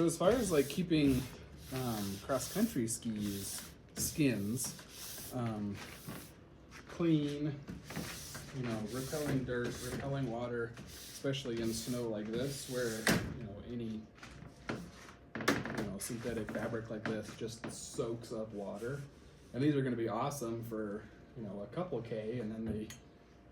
So as far as like keeping cross-country skins clean, you know, repelling dirt, repelling water, especially in snow like this, where, you know, any, you know, synthetic fabric like this just soaks up water. And these are going to be awesome for, you know, a couple K, and then they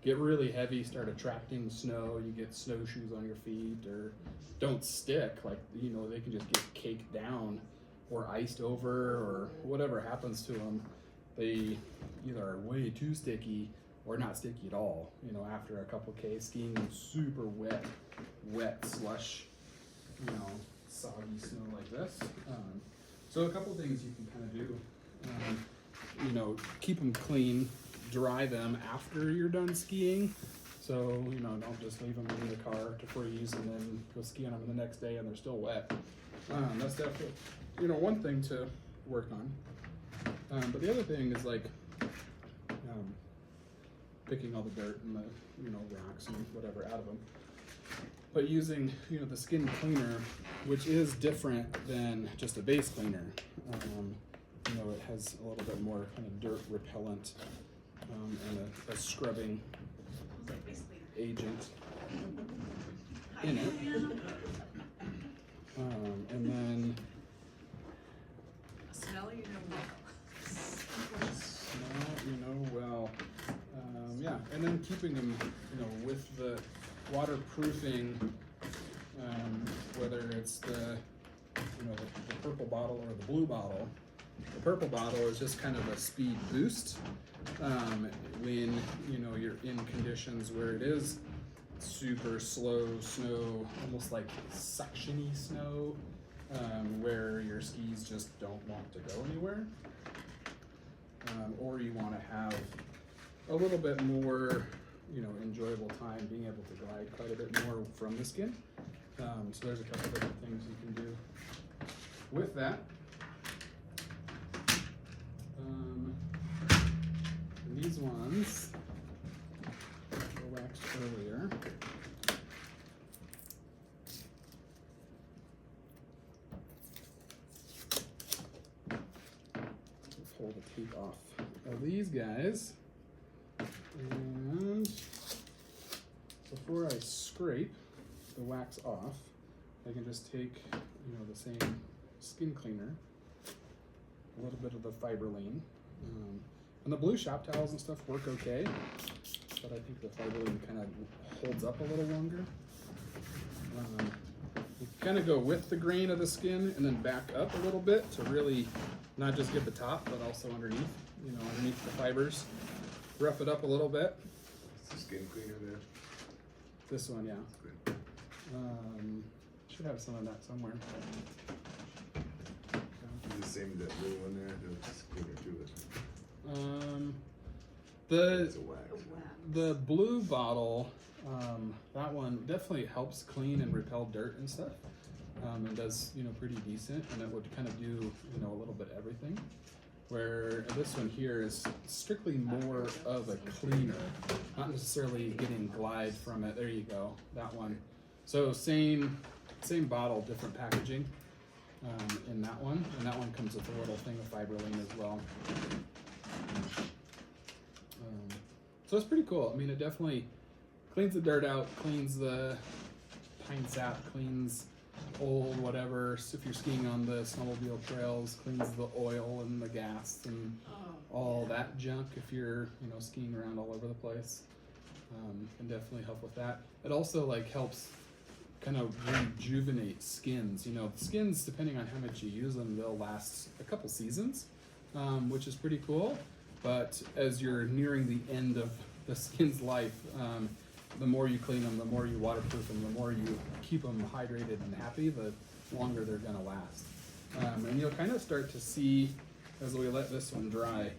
get really heavy, start attracting snow, you get snowshoes on your feet, or don't stick, like, you know, they can just get caked down or iced over, or whatever happens to them. They either are way too sticky or not sticky at all, you know, after a couple K skiing in super wet slush, you know, soggy snow like this. So a couple things you can kind of do, you know, keep them clean, dry them after you're done skiing. So, you know, don't just leave them in the car to freeze and then go ski on them the next day and they're still wet. That's definitely, you know, one thing to work on. But the other thing is like picking all the dirt and the, you know, rocks and whatever out of them. But using, you know, the skin cleaner, which is different than just a base cleaner. You know, it has a little bit more kind of dirt repellent and a scrubbing agent in it. And then smell, you know well. Smell, you know well. Yeah, and then keeping them, you know, with the waterproofing, whether it's the, you know, the purple bottle or the blue bottle. The purple bottle is just kind of a speed boost when, you know, you're in conditions where it is super slow snow, almost like suction-y snow, where your skis just don't want to go anywhere. Or you want to have a little bit more, you know, enjoyable time being able to glide quite a bit more from the skin. So there's a couple different things you can do with that. And these ones were waxed earlier. Pull the tape off of these guys. And before I scrape the wax off, I can just take, you know, the same skin cleaner, a little bit of the Fiberline, and the blue shop towels and stuff work okay, but I think the Fiberline kind of holds up a little longer. You kind of go with the grain of the skin and then back up a little bit to really not just get the top, but also underneath, you know, underneath the fibers. Rough it up a little bit. Is the skin cleaner there? This one, yeah. Good. Should have some of that somewhere. The same as that blue one there. No, it's cleaner too. It's a wax. The blue bottle, that one definitely helps clean and repel dirt and stuff. And does, you know, pretty decent, and it would kind of do, you know, a little bit everything. Where this one here is strictly more of a cleaner, not necessarily getting glide from it. There you go, that one. So same bottle, different packaging in that one, and that one comes with a little thing of Fiberline as well. So it's pretty cool. I mean, it definitely cleans the dirt out, cleans the pine sap, cleans old whatever, if you're skiing on the snowmobile trails, cleans the oil and the gas and all that junk if you're, you know, skiing around all over the place. Can definitely help with that. It also like helps kind of rejuvenate skins. You know, skins, depending on how much you use them, they'll last a couple seasons, which is pretty cool. But as you're nearing the end of the skin's life, the more you clean them, the more you waterproof them, the more you keep them hydrated and happy, the longer they're gonna last. And you'll kind of start to see, as we let this one dry,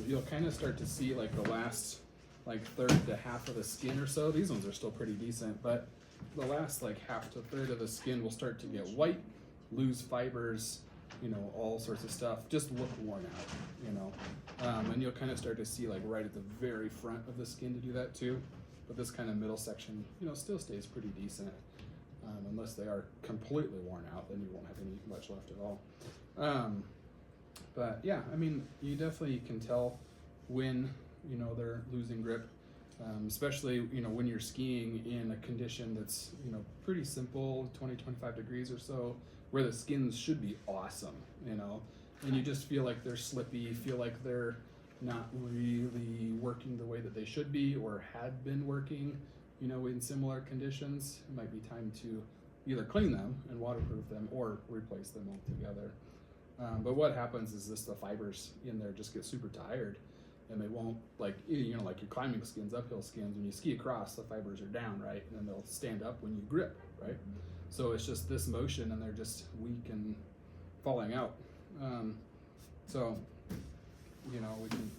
you'll kind of start to see like the last like third to half of the skin or so. These ones are still pretty decent, but the last like half to third of the skin will start to get white, lose fibers, you know, all sorts of stuff, just look worn out, you know. And you'll kind of start to see like right at the very front of the skin to do that too. But this kind of middle section, you know, still stays pretty decent. unless they are completely worn out, then you won't have any much left at all. But yeah, I mean, you definitely can tell when, you know, they're losing grip, especially, you know, when you're skiing in a condition that's, you know, pretty simple, 20-25 degrees or so, where the skins should be awesome, you know, and you just feel like they're slippy, feel like they're not really working the way that they should be or had been working, you know, in similar conditions. It might be time to either clean them and waterproof them or replace them altogether. But what happens is the fibers in there just get super tired, and they won't, like, you know, like your climbing skins, uphill skins, when you ski across, the fibers are down, right? And then they'll stand up when you grip, right? So it's just this motion, and they're just weak and falling out. So, you know, we can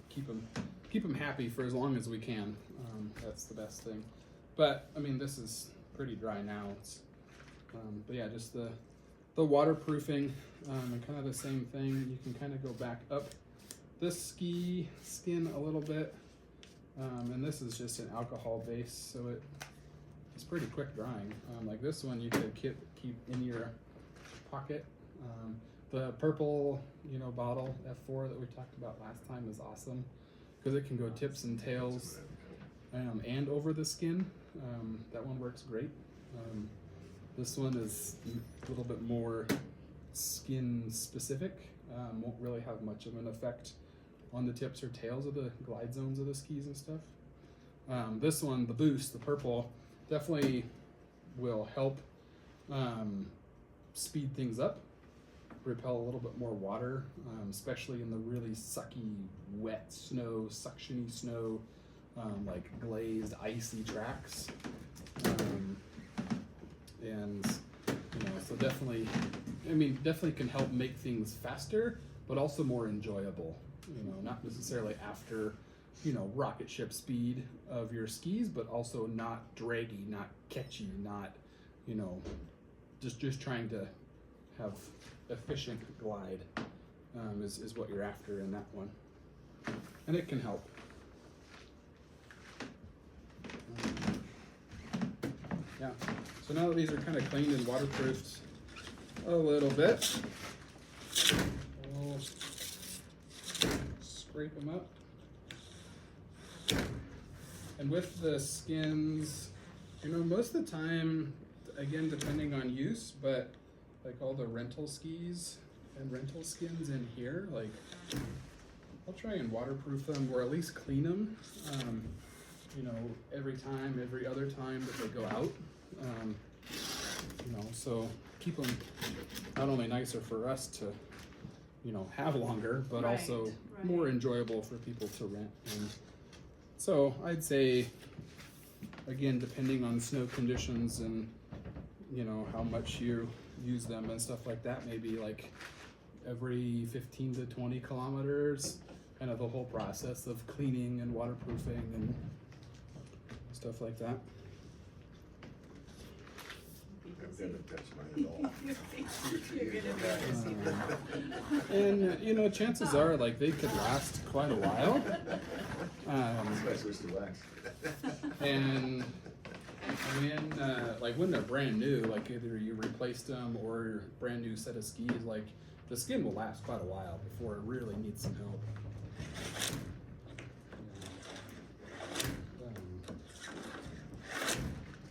keep them happy for as long as we can. That's the best thing. But I mean, this is pretty dry now. It's, but yeah, just the waterproofing, and kind of the same thing. You can kind of go back up this ski skin a little bit, and this is just an alcohol base, so it's pretty quick drying. Like this one, you could keep in your pocket. The purple, you know, bottle F4 that we talked about last time is awesome because it can go tips and tails, and over the skin. That one works great. This one is a little bit more skin specific. Won't really have much of an effect on the tips or tails of the glide zones of the skis and stuff. This one, the Boost, the purple, definitely will help speed things up, repel a little bit more water, especially in the really sucky, wet snow, suctiony snow, like glazed, icy tracks. And, you know, so definitely, I mean, definitely can help make things faster, but also more enjoyable, you know, not necessarily after, you know, rocket ship speed of your skis, but also not draggy, not catchy, not, you know, just trying to have efficient glide, is what you're after in that one. And it can help. Yeah, so now that these are kind of cleaned and waterproofed a little bit, we'll scrape them up. And with the skins, you know, most of the time, again, depending on use, but like all the rental skis and rental skins in here, like, I'll try and waterproof them or at least clean them, you know, every other time that they go out. You know, so keep them not only nicer for us to, you know, have longer, but also more enjoyable for people to rent. And so I'd say, again, depending on snow conditions and, you know, how much you use them and stuff like that, maybe like every 15 to 20 kilometers, kind of the whole process of cleaning and waterproofing and stuff like that. I've never touched mine at all. And you know, chances are, like, they could last quite a while. Especially with the wax. And when they're brand new, like either you replaced them or brand new set of skis, like the skin will last quite a while before it really needs some help.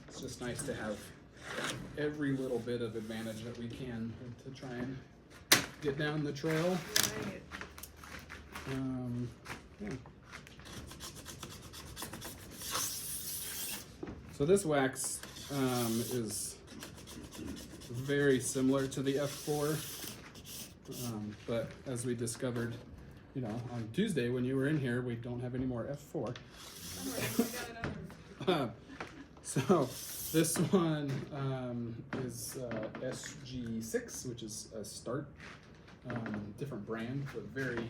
It's just nice to have every little bit of advantage that we can to try and get down the trail. Right. Yeah. So this wax is very similar to the F4, but as we discovered, you know, on Tuesday when you were in here, we don't have any more F4. So this one is SG6, which is a Start, different brand, but very,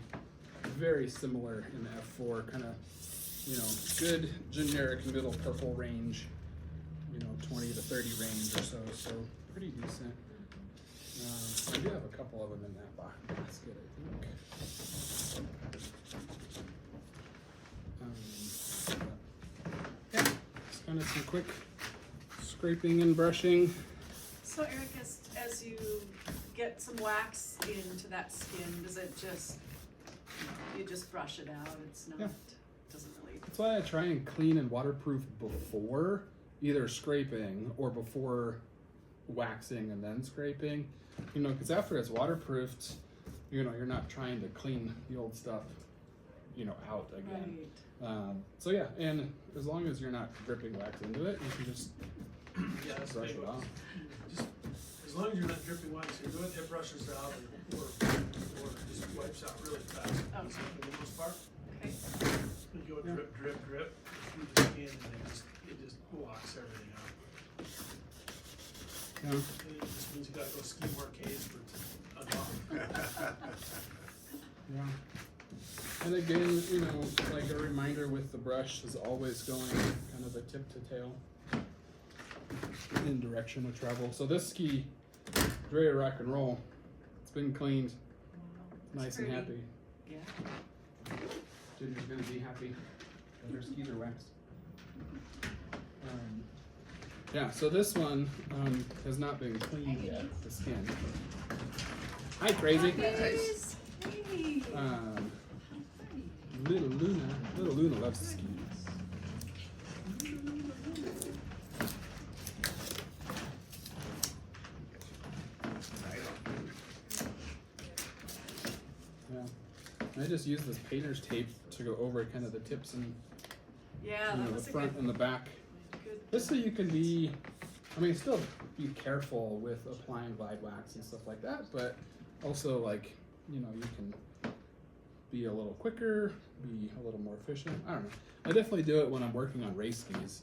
very similar in the F4, kind of, you know, good generic middle purple range, you know, 20 to 30 range or so pretty decent. I do have a couple of them in that basket, I think. Yeah, just kind of some quick scraping and brushing. So Eric, as you get some wax into that skin, does it just, you just brush it out? It's not, Yeah. doesn't really. That's why I try and clean and waterproof before either scraping or before waxing and then scraping. You know, because after it's waterproofed, you know, you're not trying to clean the old stuff, you know, out again. Right. So yeah, and as long as you're not dripping wax into it, you can just Yeah, that's brush big it one. off. Just, as long as you're not dripping wax into it, it brushes out or just wipes out really fast. Oh. For the most part. Okay. You go Yeah. drip, drip, drip through the skin and it just blocks everything out. Yeah. And it just means you gotta go ski more Ks for a month. Yeah. And again, you know, like a reminder with the brush is always going kind of a tip to tail in direction of travel. So this ski, very rock and roll. It's been cleaned, Wow. nice and Pretty. happy. Yeah. Ginger's gonna be happy that her skis are waxed. Yeah, so this one has not been cleaned yet, the skin. Hi, Crazy. Nice. Hey. Little Luna loves to ski. Yeah, and I just use this painter's tape to go over kind of the tips and Yeah, you that know, was the a front good, and the back. good. Just so you can be, I mean, still be careful with applying glide wax and stuff like that, but also like, you know, you can be a little quicker, be a little more efficient. I don't know. I definitely do it when I'm working on race skis.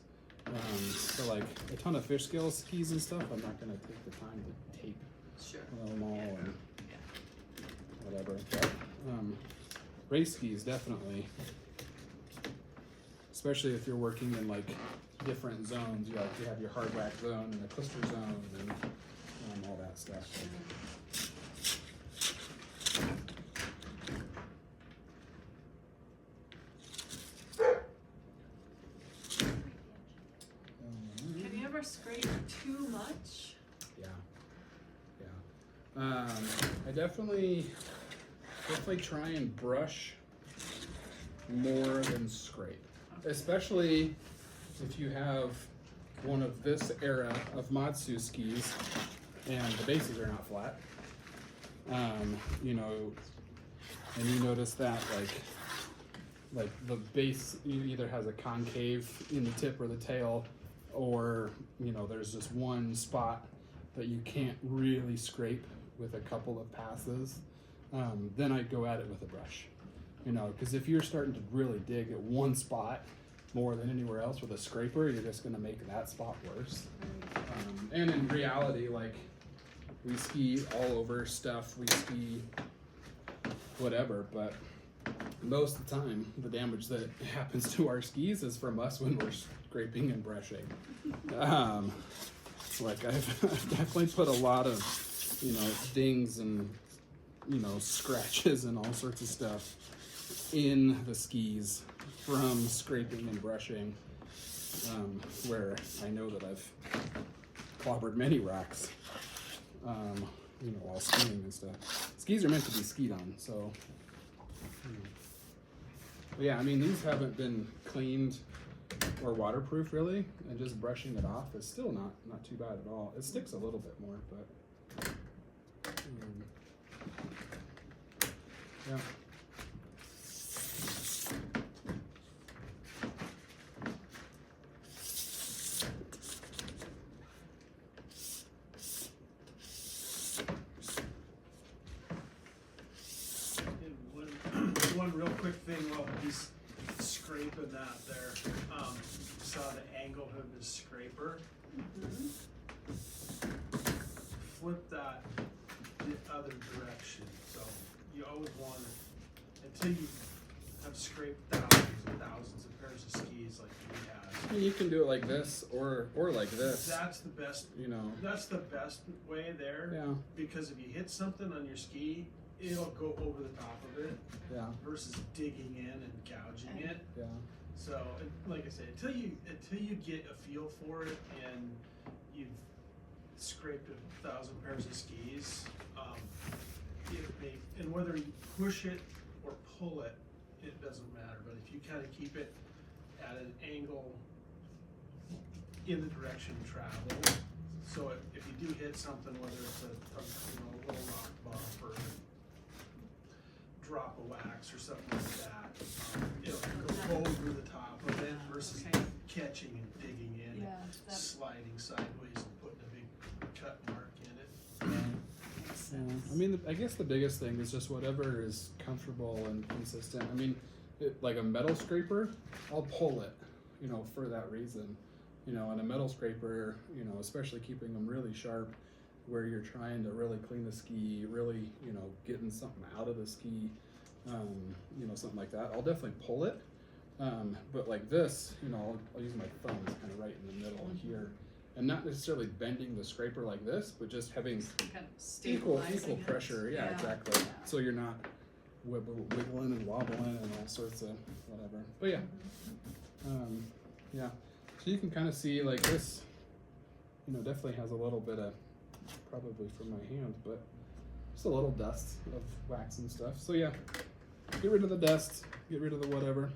So like a ton of fish scale skis and stuff, I'm not gonna take the time to tape Sure. them all and Yeah. whatever. But, race skis definitely, especially if you're working in like different zones. You have your hard wax zone and a clister zone and all that stuff. Can you ever scrape too much? Yeah, yeah. I definitely try and brush more than scrape, especially if you have one of this era of Matsu skis and the bases are not flat. You know, and you notice that like the base either has a concave in the tip or the tail, or you know there's just one spot that you can't really scrape with a couple of passes. Then I go at it with a brush, you know, because if you're starting to really dig at one spot more than anywhere else with a scraper, you're just going to make that spot worse. And in reality, like, we ski all over stuff, we ski whatever, but most of the time the damage that happens to our skis is from us when we're scraping and brushing. Like I've definitely put a lot of, you know, dings and, you know, scratches and all sorts of stuff in the skis from scraping and brushing, where I know that I've clobbered many rocks, you know, while skiing and stuff. Skis are meant to be skied on, so. But yeah, I mean, these haven't been cleaned or waterproof really, and just brushing it off is still not too bad at all. It sticks a little bit more, but yeah. And one real quick thing while he's scraping that there, saw the angle of his scraper. Flip that the other direction. So you always want to, until you have scraped thousands and thousands of pairs of skis like we have. And you can do it like this or like this. That's the best. You know. That's the best way there. Yeah. Because if you hit something on your ski, it'll go over the top of it. Yeah. Versus digging in and gouging it. Yeah. So, like I said, until you get a feel for it and you've scraped 1,000 pairs of skis, and whether you push it or pull it, it doesn't matter, but if you kind of keep it at an angle in the direction of travel, so if you do hit something, whether it's a little rock bump or drop of wax or something like that, it'll go over the top of it versus catching and digging in, Yeah, that sliding sideways and putting a big cut mark in it. makes Yeah. sense. I mean, I guess the biggest thing is just whatever is comfortable and consistent. I mean, like a metal scraper, I'll pull it, for that reason. And a metal scraper, especially keeping them really sharp, where you're trying to really clean the ski, really, getting something out of the ski, something like that. I'll definitely pull it. But like this, I'll use my thumbs kind of right in the middle here, and not necessarily bending the scraper like this, but just having Kind of equal stabilizing it. pressure. Yeah, exactly. Yeah. So you're not wiggling and wobbling and all sorts of whatever. But yeah, yeah. So you can kind of see like this, definitely has a little bit of, probably from my hand, but just a little dust of wax and stuff. So yeah, get rid of the dust, get rid of the whatever.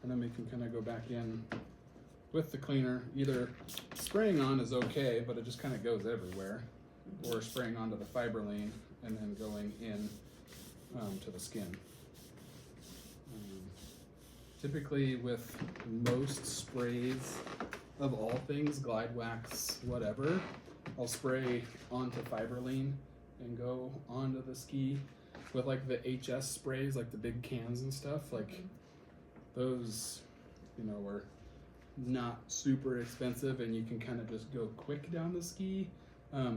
And then we can kind of go back in with the cleaner. Either spraying on is okay, but it just kind of goes everywhere, or spraying onto the fiberline and then going in to the skin. Typically with most sprays of all things, glide wax, whatever, I'll spray onto fiberline and go onto the ski. With like the HS sprays, like the big cans and stuff, like those, are not super expensive and you can kind of just go quick down the ski.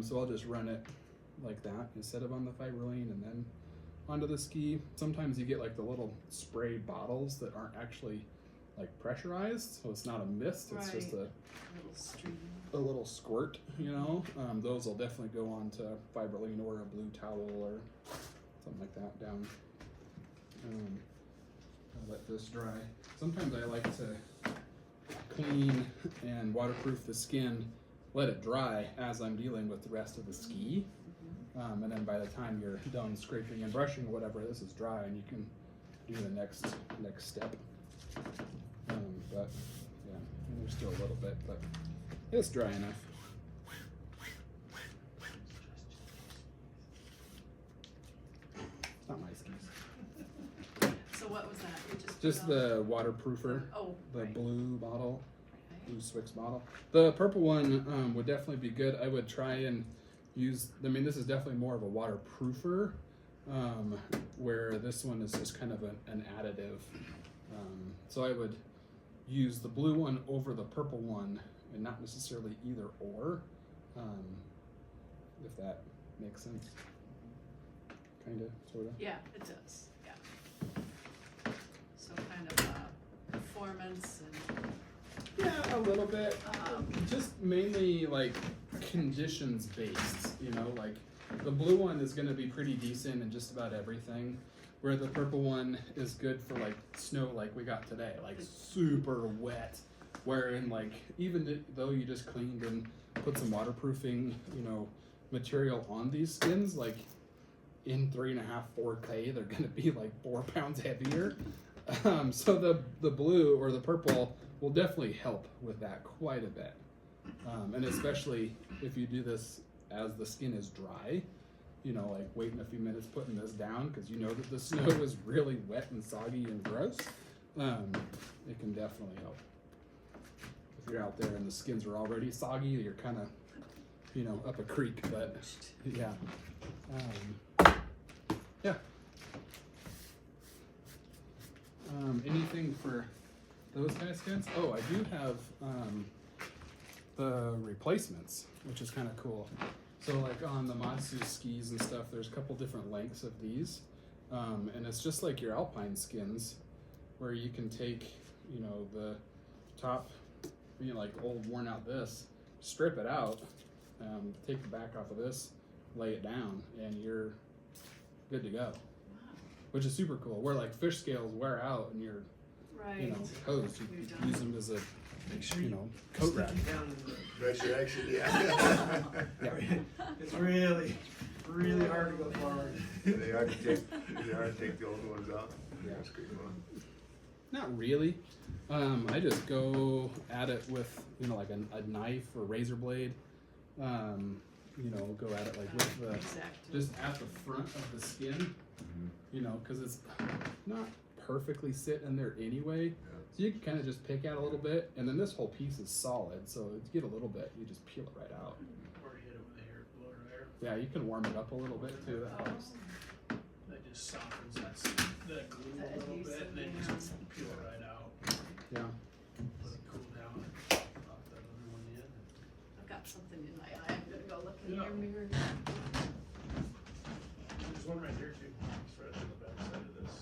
So I'll just run it like that instead of on the fiberline and then onto the ski. Sometimes you get like the little spray bottles that aren't actually like pressurized, so it's not a mist, it's just Right. Little stream. a little squirt, those will definitely go onto fiberline or a blue towel or something like that down. I'll let this dry. Sometimes I like to clean and waterproof the skin, let it dry as I'm dealing with the rest of the ski. And then by the time you're done scraping and brushing, whatever, this is dry and you can do the next step. But yeah, and there's still a little bit, but it's dry enough. It's not my skis. So what was that? You just Just put on- the waterproofer, Oh, the right. blue bottle, Okay. blue Swix bottle. The purple one would definitely be good. I would try and use, this is definitely more of a waterproofer, where this one is just kind of an additive. So I would use the blue one over the purple one and not necessarily either or, if that makes sense. Kinda, sorta. Yeah, it does, yeah. So kind of performance and, Yeah, a little bit. Just mainly like conditions based, like the blue one is going to be pretty decent in just about everything, where the purple one is good for like snow like we got today, like super wet, wherein like even though you just cleaned and put some waterproofing, material on these skins, like in 3.5, 4K, they're going to be like 4 pounds heavier. So the blue or the purple will definitely help with that quite a bit. And especially if you do this as the skin is dry, like waiting a few minutes putting this down because that the snow is really wet and soggy and gross, it can definitely help. If you're out there and the skins are already soggy, you're kind of, up a creek, but yeah. Yeah. Anything for those kind of skins? Oh, I do have the replacements, which is kind of cool. So like on the Matsu skis and stuff, there's a couple different lengths of these. And it's just like your alpine skins, where you can take, the top, like old worn out this, strip it out, take the back off of this, lay it down, and you're good to go. wow. Which is super cool. Where like fish scales wear out and you're Right. you know, hose. You You're can done. use them as a, Make sure you you know, coat rack. stick it down in the. That's your action, yeah. It's really, really hard to go forward. They are to take the old ones out. Yeah. That's good one. Not really. I just go at it with, you know, like a knife or razor blade. You know, go at it like with the, Exactly. just at the front of the skin, you know, because it's not perfectly sit in there anyway. So you can kind of just pick out a little bit, and then this whole piece is solid, so if you get a little bit, you just peel it right out. Or hit it with a hair blower there. Yeah, you can warm it up a little bit too, that helps. That just softens that glue a The little bit, and then adhesive, just peel it right out. Yeah. Let it cool down, and pop that other one in. I've got something in my eye. I'm gonna go look in Yeah. your mirror. There's one right here too. It's right on the back side of this.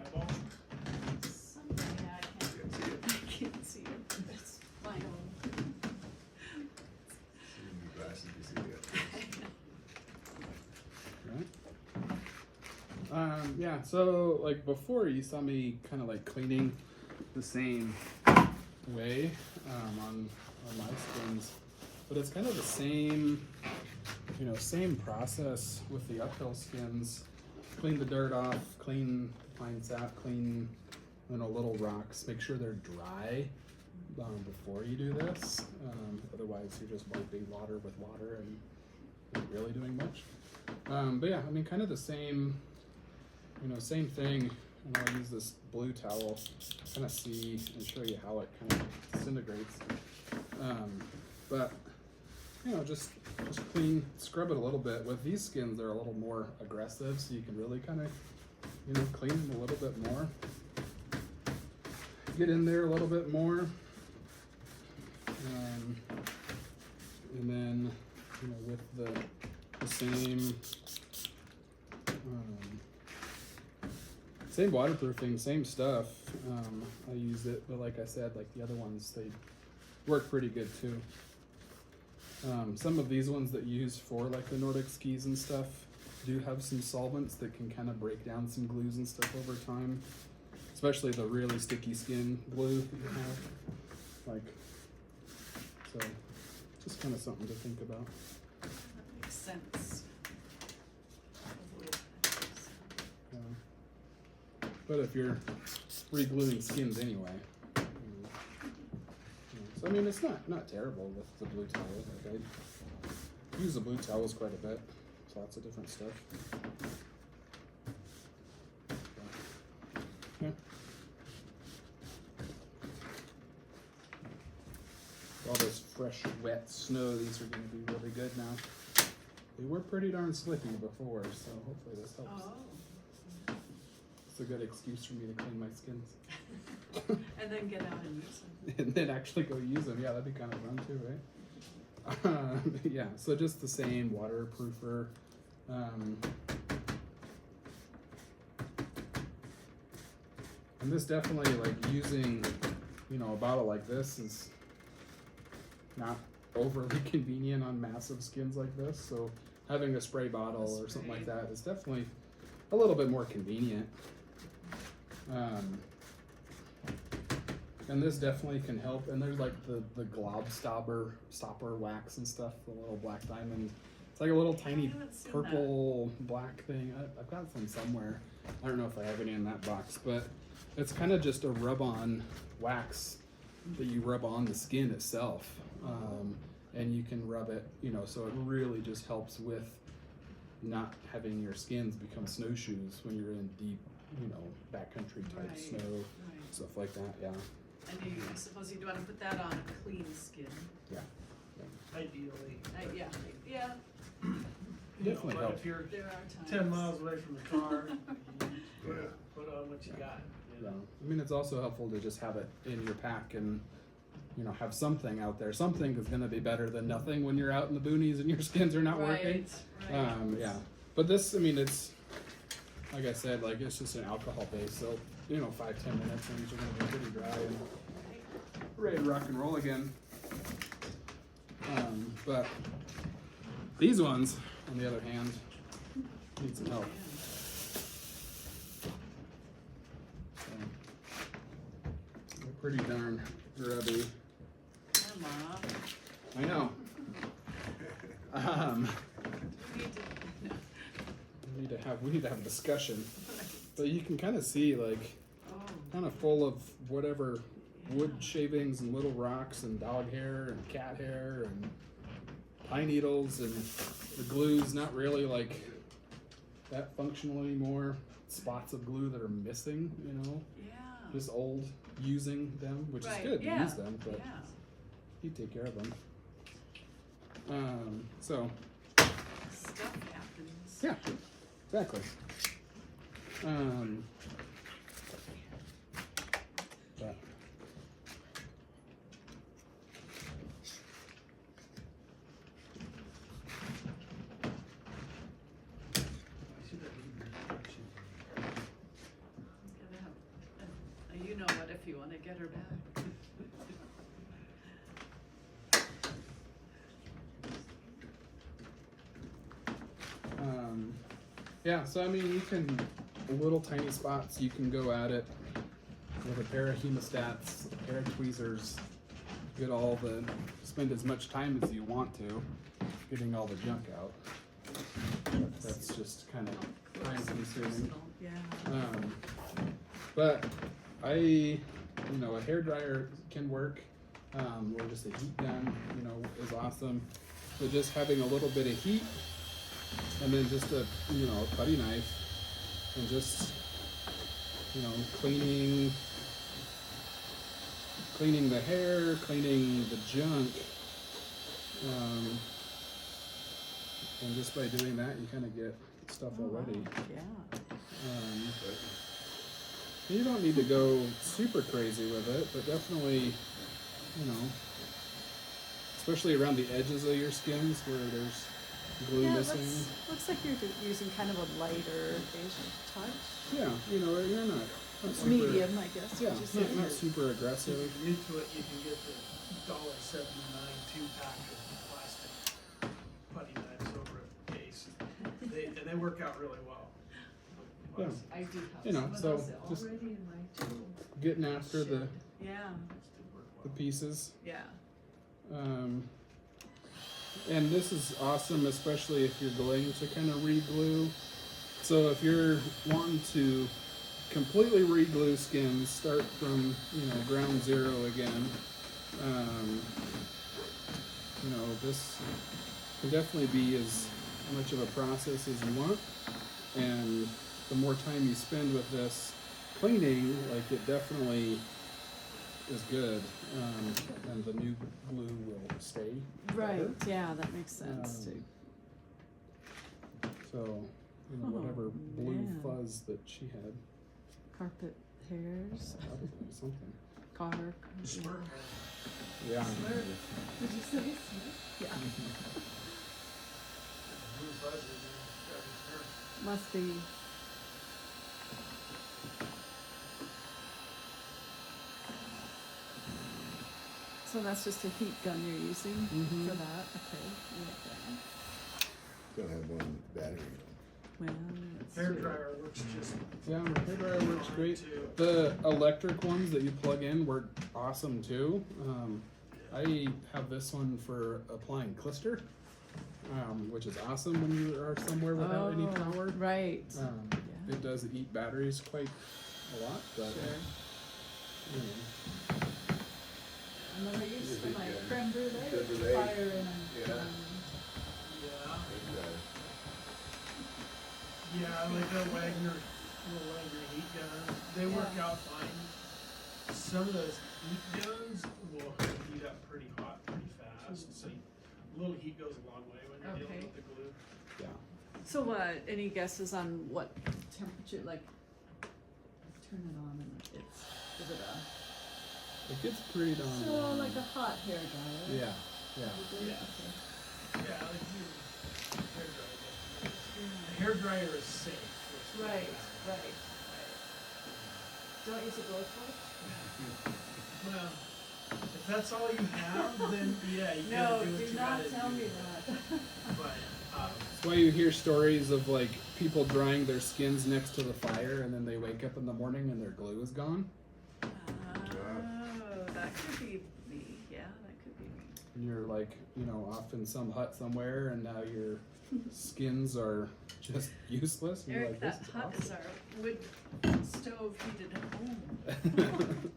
Eyeball? Something, yeah, I Can't see it. can't see it. It's my own. See in your glasses, you see it. Right. Yeah, so like before you saw me kind of like cleaning the same way on my skins, but it's kind of the same, you know, same process with the uphill skins. Clean the dirt off, clean the pine sap, clean, you know, little rocks, make sure they're dry before you do this. Otherwise you're just wiping water with water and not really doing much. But yeah, I mean, kind of the same, you know, same thing. And I'll use this blue towel, kind of see and show you how it kind of disintegrates. But you know, just clean, scrub it a little bit. With these skins, they're a little more aggressive, so you can really kind of, you know, clean them a little bit more. Get in there a little bit more. And then, you know, with the same, same waterproofing, same stuff. I use it, but like I said, like the other ones, they work pretty good too. Some of these ones that you use for like the Nordic skis and stuff do have some solvents that can kind of break down some glues and stuff over time, especially the really sticky skin glue that you have. Like, so just kind of something to think about. That makes sense. But if you're re-gluing skins anyway, so I mean, it's not terrible with the blue towel. Like I use the blue towels quite a bit. It's lots of different stuff. Yeah. All this fresh, wet snow, these are going to be really good now. They were pretty darn slippy before, so hopefully this helps. Oh. It's a good excuse for me to clean my skins. And then get out and use them. And then actually go use them. Yeah, that'd be kind of fun too, right? Yeah, so just the same waterproofer. And this definitely, like, using, you know, a bottle like this is not overly convenient on massive skins like this. So having a spray bottle or something like that is definitely a little bit more convenient. And this definitely can help. And there's like the glob stopper wax and stuff, the little black diamond. It's like a little tiny haven't seen purple black thing. I've got some somewhere. I don't know if I have any in that box, but it's kind of just a rub-on wax that you rub on the skin itself. And you can rub it, you know, so it really just helps with not having your skins become snowshoes when you're in deep, you know, backcountry type Right, snow, right. stuff like that. Yeah. And I suppose you'd want to put that on a clean skin. Yeah. Ideally. Yeah. You know, Definitely but helps. if you're There are times. 10 miles away from the car, you Yeah. put on what you got. You Yeah. know? I mean, it's also helpful to just have it in your pack and, you know, have something out there. Something is going to be better than nothing when you're out in the boonies and your skins are not working. Right. Yeah. But this, I mean, it's, like I said, like it's just an alcohol base, so 5-10 minutes things are gonna be pretty dry and ready to rock and roll again. But these ones, on the other hand, need some help. So, they're pretty darn grubby. Come on. I know. We need to, We need to have a discussion. But you can kind of see like oh, kind of full of whatever wood shavings and little rocks and dog hair and cat hair and pine needles, and the glue's not really like that functional anymore. Spots of glue that are missing, yeah. just old using them, which Right, is good yeah, to use them, but yeah. you take care of them. So Stuff happens. yeah, exactly. But Gotta have a you know what if you want to get her back. yeah, so I mean, you can little tiny spots. You can go at it with a pair of hemostats, a pair of tweezers. Get all the spend as much time as you want to getting all the junk out. That's just kind of time consuming. Yeah. But a hair dryer can work, or just a heat gun, is awesome. But just having a little bit of heat, and then just a putty knife, and just cleaning the hair, cleaning the junk, and just by doing that, you kind of get stuff already. Yeah. You don't need to go super crazy with it, but definitely, especially around the edges of your skins where there's glue missing. Looks like you're using kind of a lighter Asian touch. Yeah, you're not super, Medium, I guess. Yeah, would you say? not super If aggressive. you're new to it, you can get the $1.79 2-pack of plastic putty knives over at Ace. They work out really well. Yeah. I do have You know, some of so those just- already in my tool. Getting after the Yeah, pieces. yeah. And this is awesome, especially if you're going to kind of re-glue. So if you're wanting to completely re-glue skins, start from ground zero again. This can definitely be as much of a process as you want, and the more time you spend with this cleaning, like it definitely is good, and the new glue will stay. Right, better. yeah, that makes sense too. So, Oh, whatever blue man. fuzz that she had, Carpet hairs, probably something. car. Smart. Yeah. Did you say smart? Yeah, Blue fuzz in there. Got his hair. must be. So that's just a heat gun you're using Mhm. for that, okay. Yeah. Gotta have one battery. Well, that's Hair true. dryer works just Yeah, my hair dryer works fine, great. too. The electric ones that you plug in work awesome too. I have this one for applying clister, which is awesome when you are somewhere without any power. Right. Yeah. Yeah. It does eat batteries quite a lot, but Sure. you know. I'm never used to my Yeah. creme brulee, Creme brulee. fire in Yeah. Yeah, yeah, like the Wagner heat gun, they work Yeah. out fine. Some of those heat guns will heat up pretty hot pretty fast, so a little heat goes a long way when you're dealing Okay. with the glue. Yeah. So, any guesses on what temperature, like, turn it on and is it a, It gets pretty darn. so like a hot hair dryer? Yeah. Yeah. Probably? Yeah. Okay. Yeah, like you, hair dryer. The hair dryer is safe with Right, right. Don't use a blowtorch? Well, if that's all you have, then yeah, you No, gotta do what do you not gotta tell do. me that. But, That's why you hear stories of like people drying their skins next to the fire and then they wake up in the morning and their glue is gone. Oh, that could be me. Yeah, that could be me. And you're like, off in some hut somewhere and now your skins are just useless. And you're Eric, like, that this is hut awesome. is our wood stove heated home.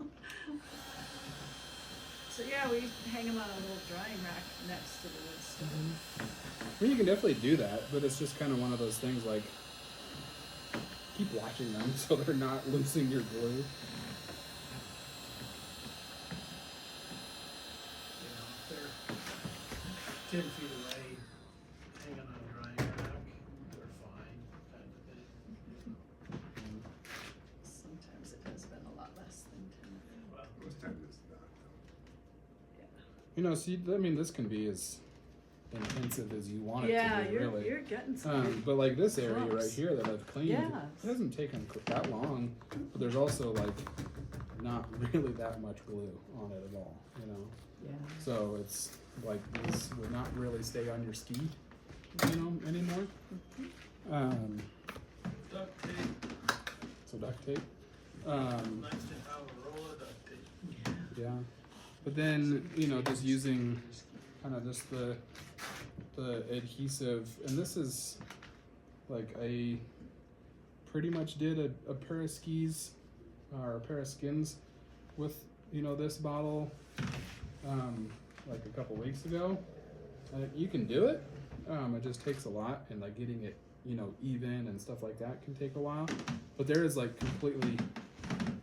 So yeah, we hang them on a little drying rack next to the wood stove. I mean, you can definitely do that, but it's just kind of one of those things like keep watching them so they're not losing your glue. if they're 10 feet away, hanging on a drying rack, they're fine, kind of thing. Sometimes it has been a lot less than 10. Well, Most times it's not. Yeah. See, I mean, this can be as intensive as you want it Yeah, to be, you're really. you're getting some. But like this area right Close. here that I've cleaned, Yes. it hasn't taken that long, but there's also like not really that much glue on it at all, Yeah. So it's like these would not really stay on your ski, anymore. duct tape, So duct tape. nice to have a roll of duct tape. Yeah. But then, just using kind of just the adhesive, and this is like I pretty much did a pair of skis or a pair of skins with this bottle like a couple weeks ago. You can do it. It just takes a lot, and like getting it even and stuff like that can take a while. But there is like completely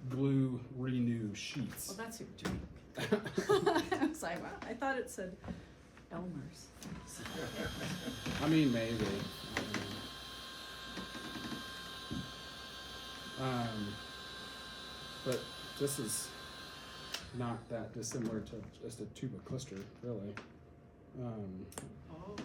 glue renew sheets. Well, that's your drink. I was like, wow, I thought it said Elmer's. I mean, maybe. I don't know. But this is not that dissimilar to just a tube of Clister, really. Oh.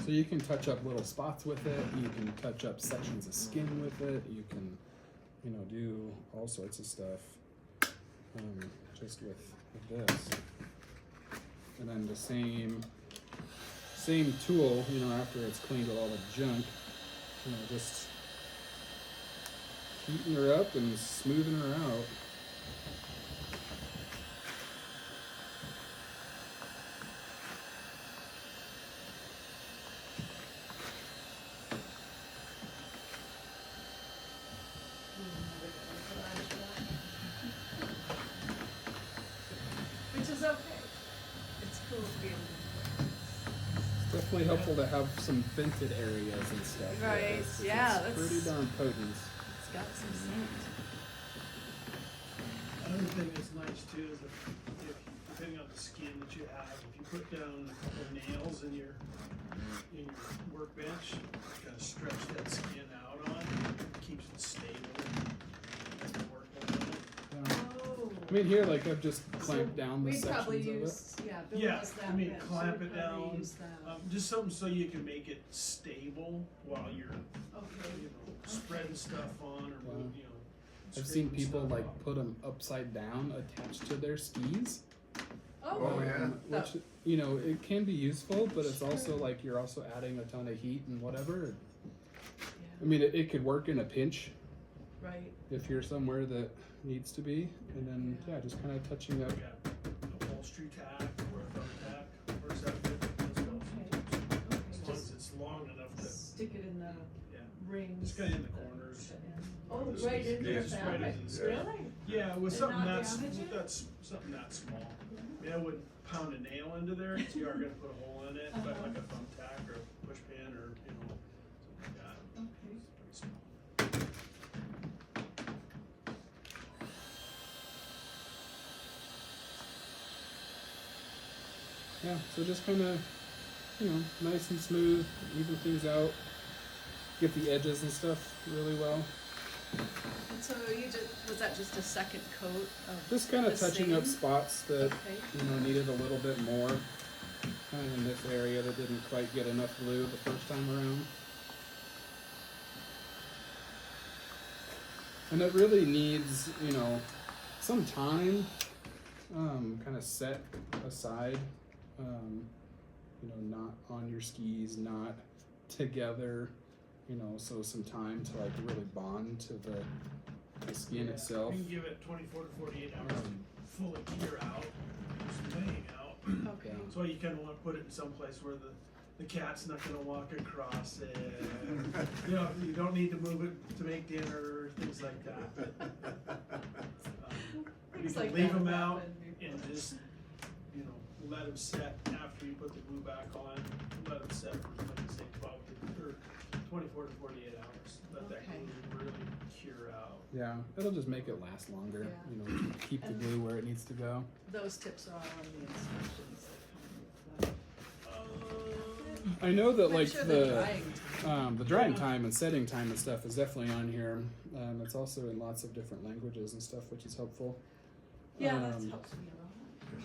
So you can touch up little spots with it. You can touch up sections of skin with it. You can, do all sorts of stuff just with this. And then the same tool, after it's cleaned with all the junk, just heating her up and smoothing her out. Which is okay. It's cool to be able to. It's definitely helpful to have some vented areas and stuff. with Right, this. yeah, It's that's- pretty darn potent. It's got some scent. Another thing that's nice too is if depending on the skin that you have, if you put down a couple of nails in your workbench, kind of stretch that skin out on, it keeps it stable. And work on it. Oh. I mean, here, like I've just clamped down the We'd probably sections of it. use, Bill Yeah, has that I mean, bench, so clamp we'd it probably down, use that. just something so you can make it stable while you're, Okay. spreading stuff on or move, I've seen scraping people stuff like off. put them upside down attached to their skis. Oh, yeah. Which, it can be useful, but it's also like you're also adding a ton of heat and whatever. I mean, it could work in a pinch Right. if you're somewhere that needs to be. And then, just kind of touching up. Yeah, upholstery tack or a thumb tack, works out good as well. Okay. As long as it's long enough to, Stick it in the yeah. rings. Just kinda in the that corners. fit in. Oh, Just- right into yeah, the just right fabric. into the skin. Really? Yeah, with Did something not that's, damage it? something that small. I mean, I wouldn't pound a nail into there, so you are gonna put a hole in it, but like a thumbtack or a push pin or, something like that. Okay. It's pretty small. Yeah, so just kind of, nice and smooth, even things out, get the edges and stuff really well. And so was that just a second coat of Just kind of the touching up same? spots that Okay. needed a little bit more. Kind of in this area that didn't quite get enough glue the first time around. And it really needs, some time, kind of set aside, not on your skis, not together, so some time to like really bond to the skin itself. You can give it 24 to 48 hours to fully cure out, just laying out. Okay. Yeah. So you kind of want to put it in some place where the cat's not going to walk across it. You don't need to move it to make dinner, things like that. You Things can like leave that them out happen. and just, let them set after you put the glue back on. Let them set for, like I say, 24 to 48 hours. Let that Okay. glue really cure out. Yeah, it'll just make it last longer, Yeah. keep the And- glue where it needs to go. Those tips are all on the instructions that come with that. I know that I'm like sure the drying time and setting time and stuff is definitely on here. It's also in lots of different languages and stuff, which is helpful. Yeah, that Um, helps me a lot.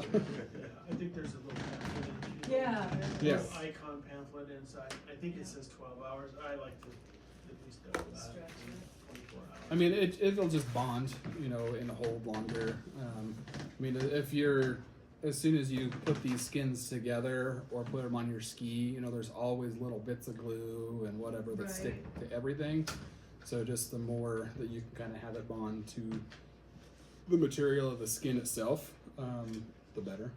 Yeah, I think there's a little pamphlet. Yeah. A Yes. little icon pamphlet inside. I think it says 12 hours. I like to at least double that. Stretch it. 24 hours. I mean, it'll just bond, and hold longer. I mean, as soon as you put these skins together or put them on your ski, there's always little bits of glue and whatever that stick to everything. So just the more that you can kind of have it bond to the material of the skin itself, the better.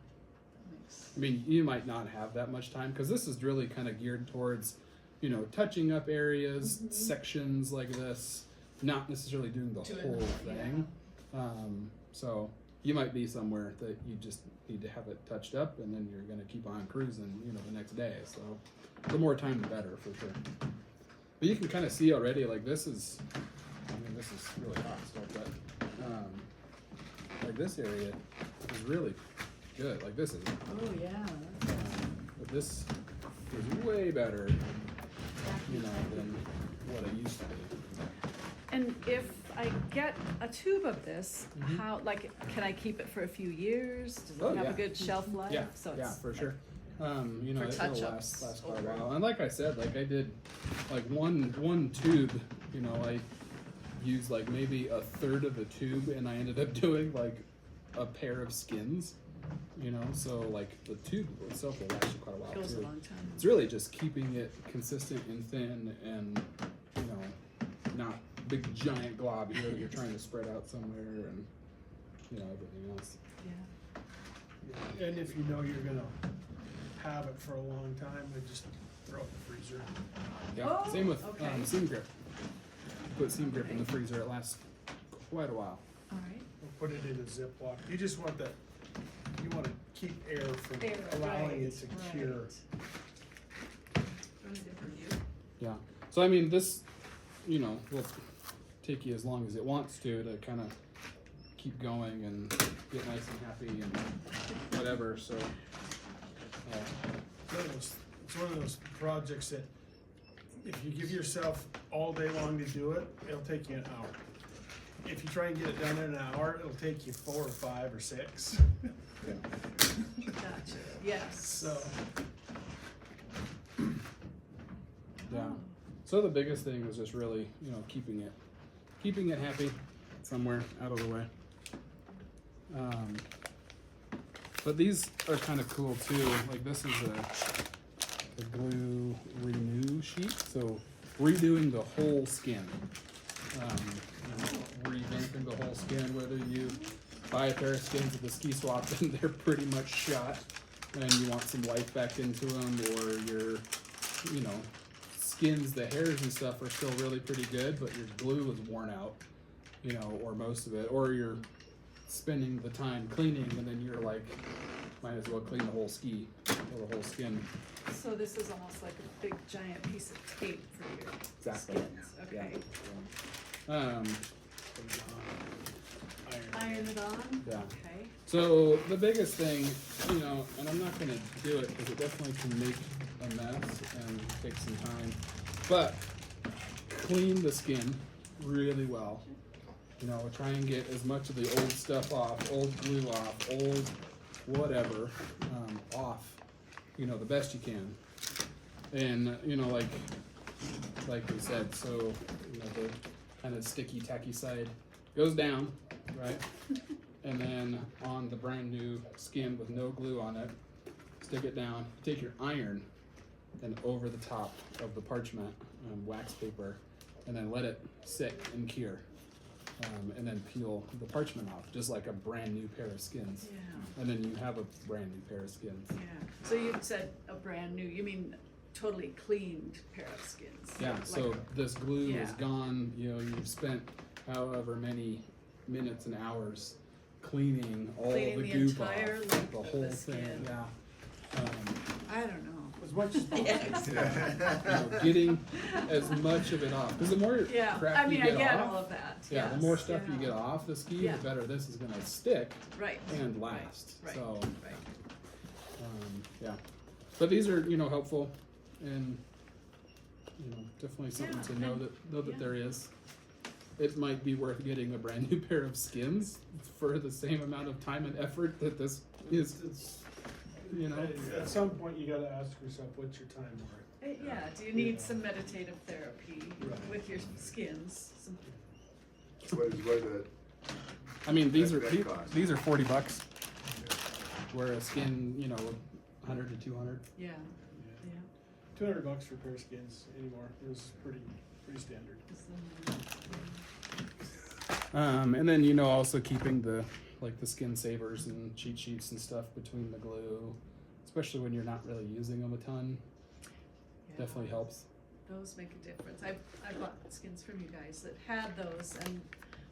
Nice. I mean, you might not have that much time because this is really kind of geared towards, touching up areas, sections like this, not necessarily doing the whole thing. So you might be somewhere that you just need to have it touched up, and then you're going to keep on cruising, the next day. So the more time, the better for sure. But you can kind of see already, like this is really hot stuff, but like this area is really good. Like this is, Oh, yeah. but this is way better, than what it used to be. And if I get a tube of this, Mhm. can I keep it for a few years? Does it Oh, have yeah. a good shelf life? Yeah, So yeah, it's for like- sure. It'll touch-ups last quite a over. while. And like I said, like I did, like one tube, I used like maybe a third of a tube, and I ended up doing like a pair of skins. So like the tube itself will last you quite a while Goes a too. long time. It's really just keeping it consistent and thin, and not big giant glob here that you're trying to spread out somewhere, and everything else. Yeah. And if you know you're going to have it for a long time, then just throw it in the freezer. Yeah. Oh, Same with okay. seam grip. Put seam grip in the freezer; it lasts quite a while. All right. Or put it in a Ziploc. You just want you want to keep air from Air, allowing right, it to cure. Really different view. Yeah. So I mean, this, will take you as long as it wants to kind of keep going and get nice and happy and whatever. So. It's one of those projects that if you give yourself all day long to do it, it'll take you an hour. If you try and get it done in an hour, it'll take you 4 or 5 or 6. Gotcha. Yes. So Yeah. So the biggest thing was just really, keeping it happy somewhere out of the way. But these are kind of cool too. Like this is a glue renew sheet. So redoing the whole skin. Revamping the whole skin, whether you buy a pair of skins at the ski swap and they're pretty much shot and you want some life back into them, or your, skins, the hairs and stuff are still really pretty good, but your glue is worn out, or most of it, or you're spending the time cleaning and then you're like, might as well clean the whole ski or the whole skin. So this is almost like a big giant piece of tape for your Exactly. skins. Okay. Yeah. Iron it on. Yeah. Okay. So the biggest thing, and I'm not gonna do it because it definitely can make a mess and take some time, but clean the skin really well. You know, try and get as much of the old stuff off, old glue off, old whatever off, you know, the best you can. And, you know, like we said, so, you know, the kind of sticky, tacky side goes down, right? And then on the brand new skin with no glue on it, stick it down, take your iron and over the top of the parchment wax paper, and then let it sit and cure. And then peel the parchment off, just like a brand new pair of skins. Yeah. And then you have a brand new pair of skins. Yeah. So you said a brand new, you mean totally cleaned pair of skins? Yeah, Like so this glue is yeah. gone, you know, you've spent however many minutes and hours cleaning all Cleaning the the goop off, entire length the of whole the thing, skin. yeah. I don't know. As much as possible. You know, getting as much of it off, because the more Yeah, crap I mean, you I get get off, all of that. yeah, the yes, more stuff yeah. you get off the ski, Yeah. the better this is gonna stick Right. and last. Right. So, Right. yeah, but these are, you know, helpful and, you know, definitely something Yeah, to know and- that yeah. there is. It might be worth getting a brand new pair of skins for the same amount of time and effort that this is. It's, You know, at some point you gotta ask yourself, what's your time worth? Yeah, do you need Yeah. some meditative therapy Right. with your skins? Some, What is the I mean, these That- are that cost. these are $40, where a skin, you know, 100 to 200. yeah, Yeah. yeah. $200 for a pair of skins anymore. It was pretty standard. And then, you know, also keeping the skin savers and cheat sheets and stuff between the glue, especially when you're not really using them a ton, Yeah. definitely helps. Those make a difference. I bought skins from you guys that had those, and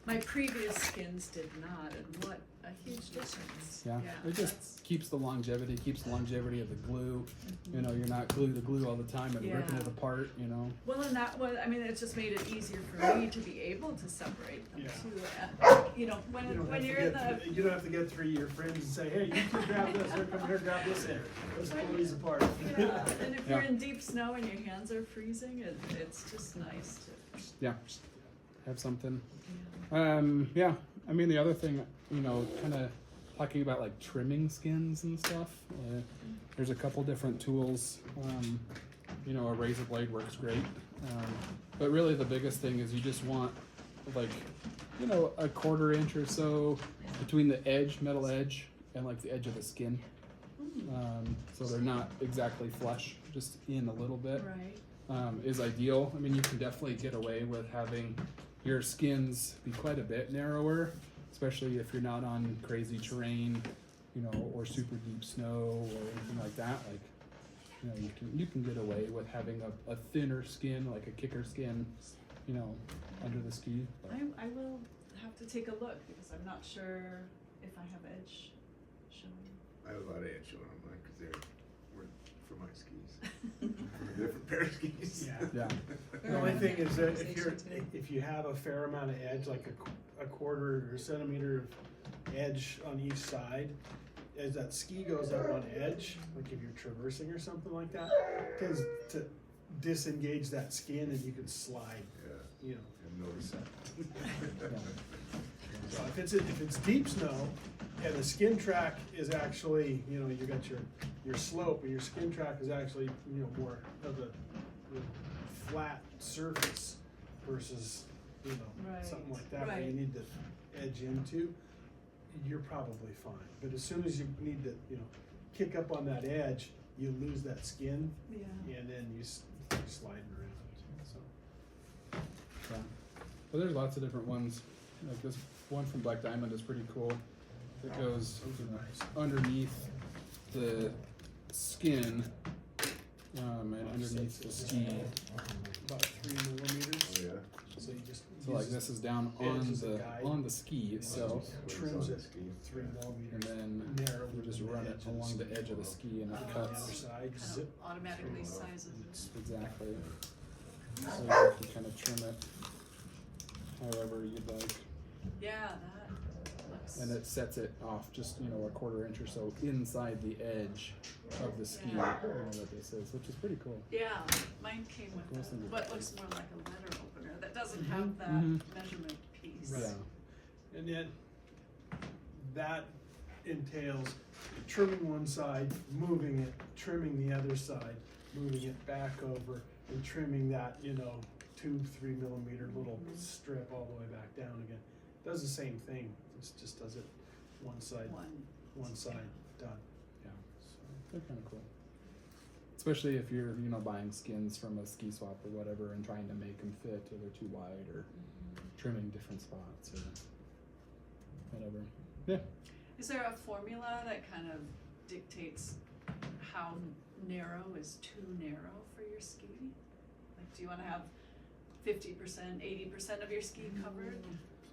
my previous skins did not, and what a huge difference. Yeah, it that's- just keeps the longevity of the glue. You know, you're not glue to glue all the time and ripping Yeah. it apart, you know. Well, and that was, I mean, it just made it easier for me to be able to separate them Yeah. too. You know, when You don't have you're to in the, you don't have to get three of your friends and say, hey, you two grab this, here, come here, grab this end. Let's pull these apart. yeah, and if you're Yeah. in deep snow and your hands are freezing, it's just nice to, Yeah, have something. yeah. Yeah, I mean, the other thing, you know, kind of talking about like trimming skins and stuff. There's a couple different tools. You know, a razor blade works great. But really the biggest thing is you just want like, you know, a 1/4 inch or so between the metal edge, and like the edge of the skin. So they're not exactly flush, just in a little bit. Right. Is ideal. I mean, you can definitely get away with having your skins be quite a bit narrower, especially if you're not on crazy terrain, you know, or super deep snow or anything like that. Like, you know, you can get away with having a thinner skin, like a kicker skin, you know, under the ski. But, I will have to take a look because I'm not sure if I have edge showing. I have a lot of edge on them, because they're for my skis. For a different pair of skis. Yeah. yeah, The only thing is that if you have a fair amount of edge, like a 1/4 or centimeter of edge on each side, as that ski goes up on edge, like if you're traversing or something like that, tends to disengage that skin and you can slide, Yeah, you know. I've noticed that. yeah. So if it's deep snow and the skin track is actually, you know, you got your slope, and your skin track is actually, you know, more of a flat surface versus, you know, Right, something like that where you right. need to edge into, you're probably fine. But as soon as you need to, you know, kick up on that edge, you lose that skin Yeah. and then you're sliding around. So Yeah. But there's lots of different ones. Like this one from Black Diamond is pretty cool. It goes, you know, underneath the skin, and underneath the ski. about 3 millimeters. Oh, yeah. So you just So like this is down Edge on is a the guide. ski itself, trims it Ski. 3 and millimeters. then narrower you just than the run it edge of the along the ski. edge of the ski, and it On the other cuts side, Kind zip. of automatically sizes it. exactly. So you can kind of trim it however you'd like. Yeah, that Yes. and it sets it off just, you know, a quarter inch or so inside the edge of the ski. Yeah. I don't know what this is, which is pretty cool. Yeah, mine came with Goes into what the- looks more like a letter opener that doesn't have that Mhm. measurement piece. Right. Yeah. And then that entails trimming one side, moving it, trimming the other side, moving it back over, and trimming that, 2-3 millimeter little strip all the way back down again. Does the same thing, just does it one side, one side, done. Yeah. So, They're kind of cool. Especially if you're, you know, buying skins from a ski swap or whatever and trying to make them fit or they're too wide or trimming different spots or whatever. Yeah. Is there a formula that kind of dictates how narrow is too narrow for your ski? Like, do you want to have 50%, 80% of your ski covered?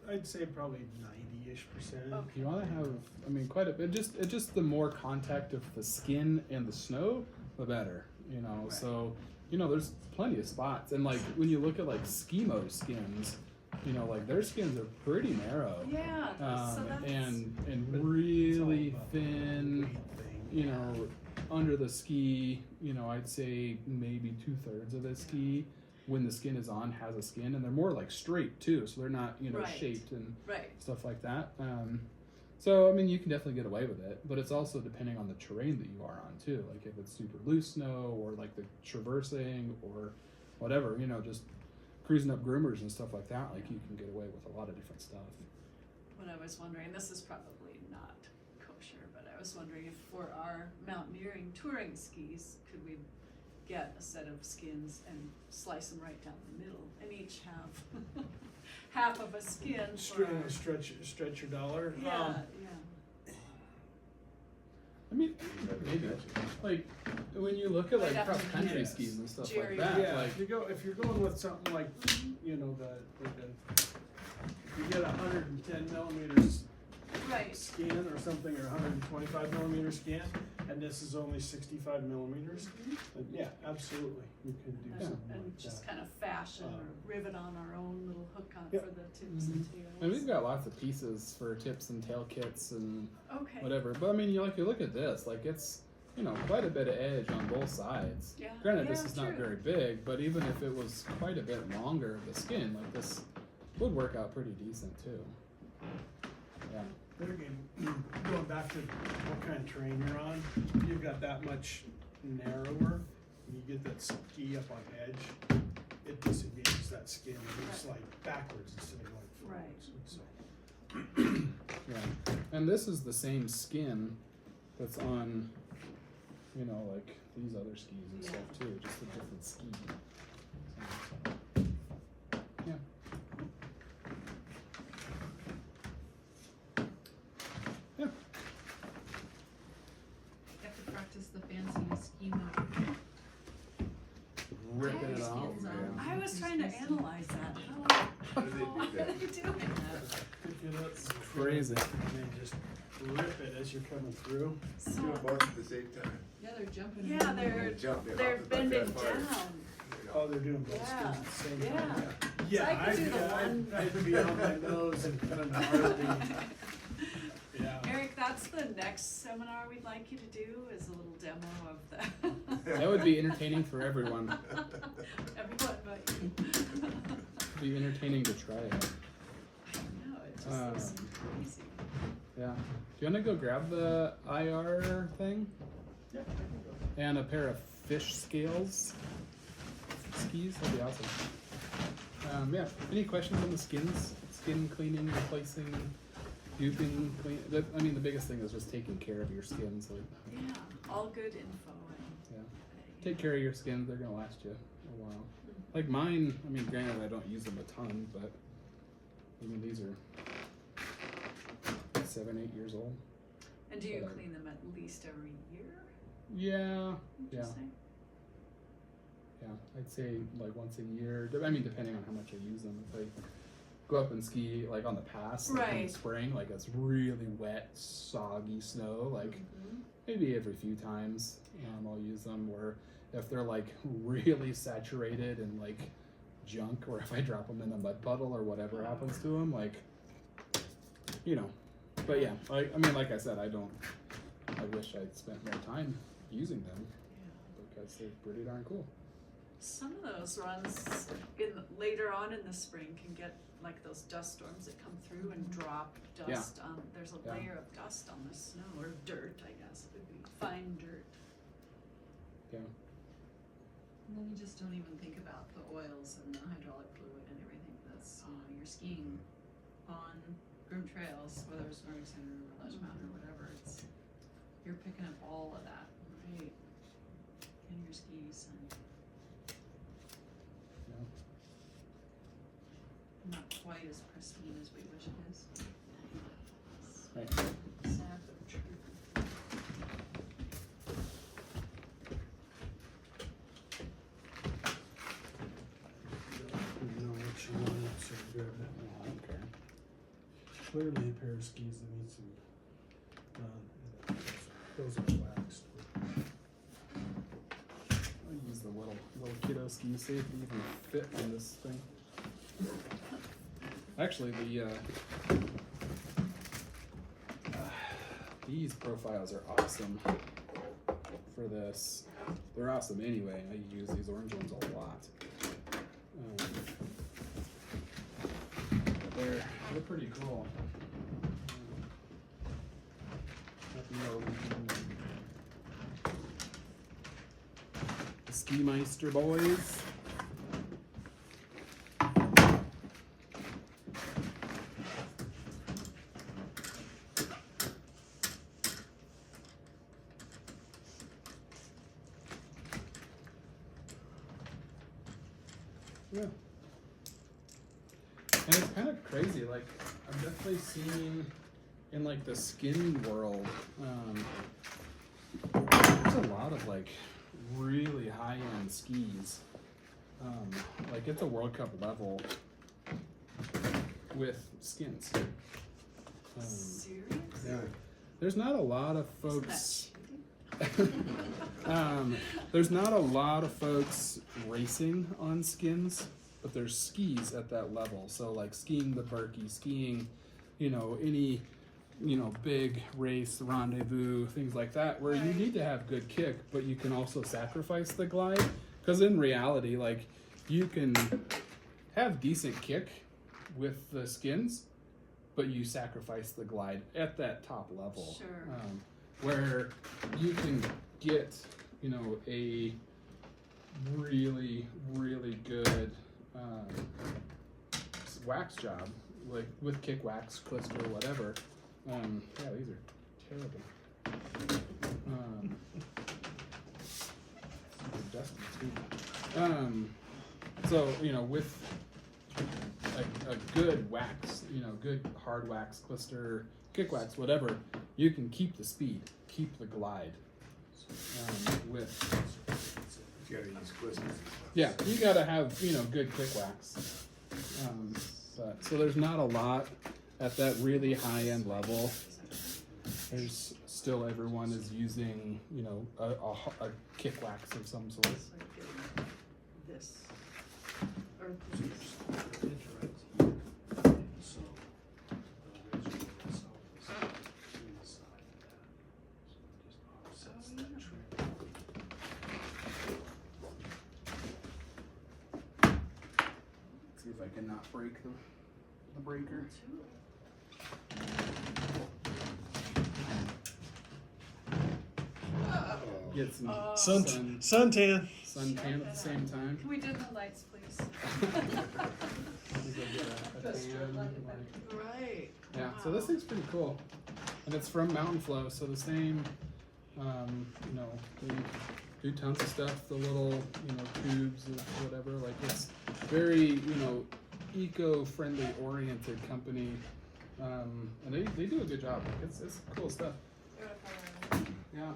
I'd say probably 90-ish%. Okay. You want to have, I mean, quite a bit. Just the more contact of the skin and the snow, the better. You know, Right. so you know, there's plenty of spots, and like when you look at like Skimo skins, you know, like their skins are pretty narrow. Yeah, so that's and But really it's all about thin. weight thing. You know, under the ski, you know, I'd say maybe 2/3 of the ski when the skin is on has a skin, and they're more like straight too, so they're not, you know, Right. shaped and right. stuff like that. So I mean, you can definitely get away with it, but it's also depending on the terrain that you are on too. Like if it's super loose snow or like the traversing or whatever, you know, just cruising up groomers and stuff like that. Like you can get away with a lot of different stuff. What I was wondering, this is probably not kosher, but I was wondering if for our mountaineering touring skis, could we get a set of skins and slice them right down the middle and each have half of a skin for our, Stretch your dollar. yeah. I mean, maybe like when you look at like Might have cross to country yes. skis and stuff Jerry. like that, Yeah, like if you're going with something like, you get 110 millimeters Right. skin or something, or 125 millimeter skin, and this is only 65 millimeters, then yeah, absolutely, we could do And, something and like just that. kind of fashion or rivet on our own little hook on Yep. for the tips and tails. and we've got lots of pieces for tips and tail kits and Okay. whatever. But I mean, you look at this, like it's, you know, quite a bit of edge on both sides. Yeah. Granted, yeah, this is not true. very big, but even if it was quite a bit longer of the skin, like this would work out pretty decent too. Yeah. There again, going back to what kind of terrain you're on, you've got that much narrower, and you get that ski up on edge, it disengages that skin, and it's like backwards instead of going forwards. So, Yeah. And this is the same skin that's on, you know, like these other skis and Yeah. stuff too, just a different ski. Yeah. Yeah. You have to practice the fancy schema. Ripping it Skins off. on. Yeah. I was trying to analyze that. How do they do are that? you doing that? pick it up, Crazy. and then just rip it as you're coming through. Do them So, both at the same time. Yeah, they're jumping. yeah, around. they're Jump it they're off the bending butt that far. down. Oh, they're doing both skins Yeah. at the same Yeah. time. So Yeah, I could do the one- I'd be on my nose and kind of heartbeat. Yeah. Eric, that's the next seminar we'd like you to do, is a little demo of the. That would be entertaining for everyone. Everyone but you. It'd be entertaining to try it. I know, it just looks crazy. Yeah. Do you want to go grab the IR thing? Yeah, I can go. And a pair of fish scales skis? That'd be awesome. Yeah. Any questions on the skins? Skin cleaning, replacing, duping, clean. I mean, the biggest thing is just taking care of your skins. Like, Yeah, all good info. yeah. Take care of your skins. They're gonna last you a while. Like mine. I mean, granted, I don't use them a ton, but I mean, these are 7-8 years old. And do you Whatever. clean them at least every year? Yeah. Would you Yeah. say? Yeah, I'd say like once a year. I mean, depending on how much I use them. If I go up and ski like on the pass, like in the Right. spring, like it's really wet, soggy snow, like Mhm. maybe every few times I'll use them. Or if they're like really saturated and like junk, or if I drop them in a mud puddle or whatever happens to them, like, you know. But yeah, I mean, like I said, I wish I'd spent more time using them because they're pretty darn cool. Some of those runs later on in the spring can get like those dust storms that come through and drop dust on, there's a Yeah. layer of dust on the snow, or dirt, I guess, it would be fine dirt. Yeah. And then you just don't even think about the oils and the hydraulic fluid and everything that's, you're skiing on groomed trails, whether it's Nordic Center or Ledge Mountain or whatever, you're picking up all of that Right. in your skis and not quite as pristine as we wish it is. Right. Sad but true. You know what you want, so grab that. I don't care. Clearly a pair of skis that needs to be done. Those are waxed. I use the little kiddo ski, see if they even fit on this thing. Actually, these profiles are awesome for this. They're awesome anyway. I use these orange ones a lot. They're pretty cool. The Ski Meister boys. Yeah. And it's kind of crazy, like, I'm definitely seeing in, like, the skin world, there's a lot of, like, really high-end skis, like, at the World Cup level with skins. Serious? Yeah. There's not a lot of Isn't that folks... cheating? There's not a lot of folks racing on skins, but there's skis at that level. So like skiing the Berkey, skiing, any, big race, rendezvous, things like that, where you Right. need to have good kick, but you can also sacrifice the glide. Because in reality, like, you can have decent kick with the skins, but you sacrifice the glide at that top level. Sure. Where you can get, a really, really good wax job, like with kick wax, clister, whatever. Yeah, these are terrible. They're dusty too. So, with a good wax, good hard wax, clister, kick wax, whatever, you can keep the speed, keep the glide. With You gotta use clisters. yeah, you gotta have good kick wax. But so there's not a lot at that really high end level. There's still everyone is using a kick wax of some sort. It's like getting this, or this. So, the razor itself is inside that. So it just offsets that trim. See if I can not break the breaker. Get some Suntan. suntan at the same time. Can we do the lights, please? Right. Yeah, so this thing's pretty cool. And it's from Mountain Flow, so the same, they do tons of stuff, the little, tubes or whatever. Like, it's very, eco-friendly oriented company. And they do a good job. Like, it's cool stuff. Yeah.